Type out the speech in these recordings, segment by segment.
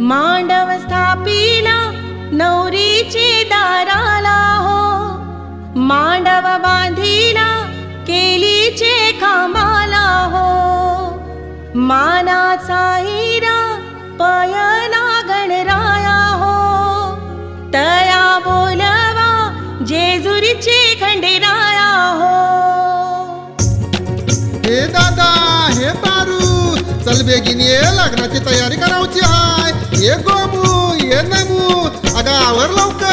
मांडव स्थापिला नवरीचे दाराला हो, मांडव बांधिला केलीचे खांबाला हो, मानाचा हिरा पयला गणराया हो, तया बोलवा जेजुरीचे खंडेराया हो। हे दादा हे पारू, चल बेगीन ये, लग्नाची तयारी करायची हाय। ये गोमू ये नमू, अगं आवर लवकर।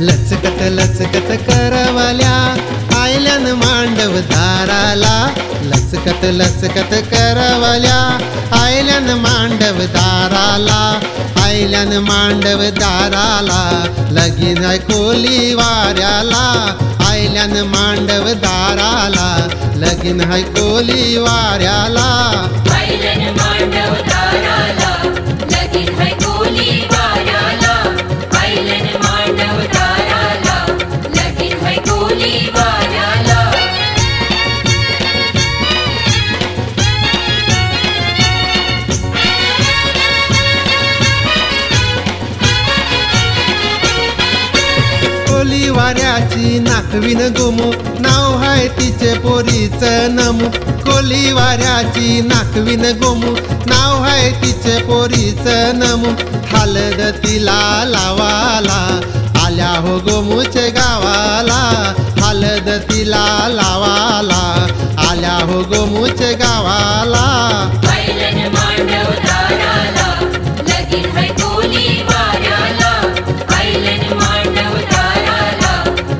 लचकत लचकत करवल्या आयल्यान मांडव दाराला, लचकत लचकत करवल्या आयल्यान मांडव दाराला, आयल्यान मांडव दाराला, लगीन आहे कोली वाऱ्याला, आयल्यान मांडव दाराला, लगीन आहे कोली वाऱ्याला, आयल्यान मांडव दाराला, लगीन आहे कोली वाऱ्याला, आयल्यान मांडव दाराला, लगीन आहे कोली वाऱ्याला। कोली वाऱ्याची नाकविन गोमू, नाव हाय तिचे पोरीचं नमू, कोली वाऱ्याची नाकविन गोमू, नाव हाय तिचे पोरीचं नमू, हलद तिला लावाला आल्या हो गोमूचे गावाला, हलद तिला लावाला आल्या हो गोमूचे गावाला, आयल्यान मांडव दाराला, लगीन आहे कोली वाऱ्याला, आयल्यान मांडव दाराला,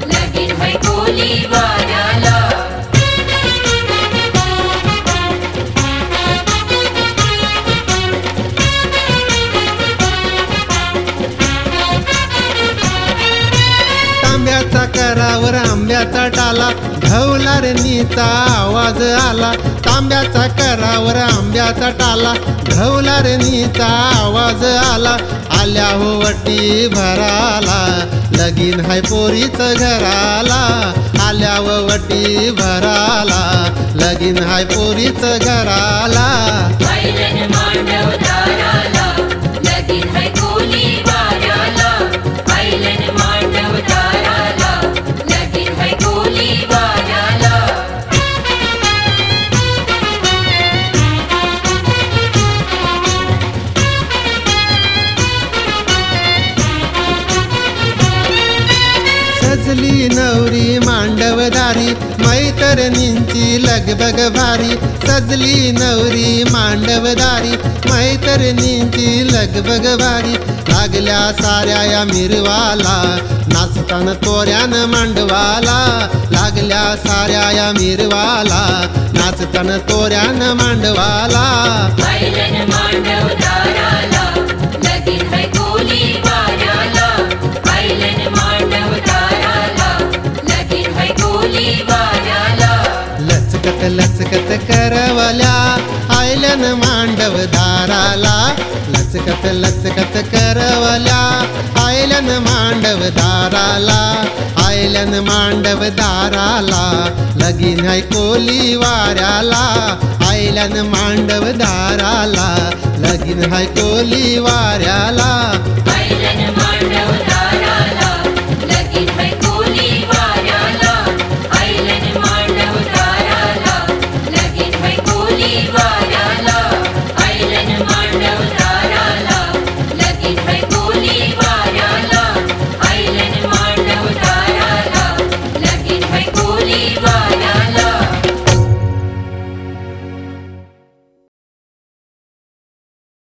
लगीन आहे कोली वाऱ्याला। तांब्याचा करावर आंब्याचा टाला, ढवलारणीचा आवाज आला, तांब्याचा करावर आंब्याचा टाला, ढवलारणीचा आवाज आला, आल्या हो वटी भराला, लगीन हाय पोरीच घराला, आल्या हो वटी भराला, लगीन हाय पोरीच घराला, आयल्यान मांडव दाराला, लगीन आहे कोली वाऱ्याला, आयल्यान मांडव दाराला, लगीन आहे कोली वाऱ्याला। सजली नवरी मांडवदारी, मैत्रिणींची लगबग भारी, सजली नवरी मांडवदारी, मैत्रिणींची लगबग भारी, लागल्या साऱ्या या मिरवाला, नाचताना तोऱ्यान मांडवाला, लागल्या साऱ्या या मिरवाला, नाचताना तोऱ्यान मांडवाला, आयल्यान मांडव दाराला, लगीन आहे कोली वाऱ्याला, आयल्यान मांडव दाराला, लगीन आहे कोली वाऱ्याला। लचकत लचकत करवल्या आयल्यान मांडव दाराला, लचकत लचकत करवल्या आयल्यान मांडव दाराला, आयल्यान मांडव दाराला, लगीन आहे कोली वाऱ्याला, आयल्यान मांडव दाराला, लगीन आहे कोली वाऱ्याला।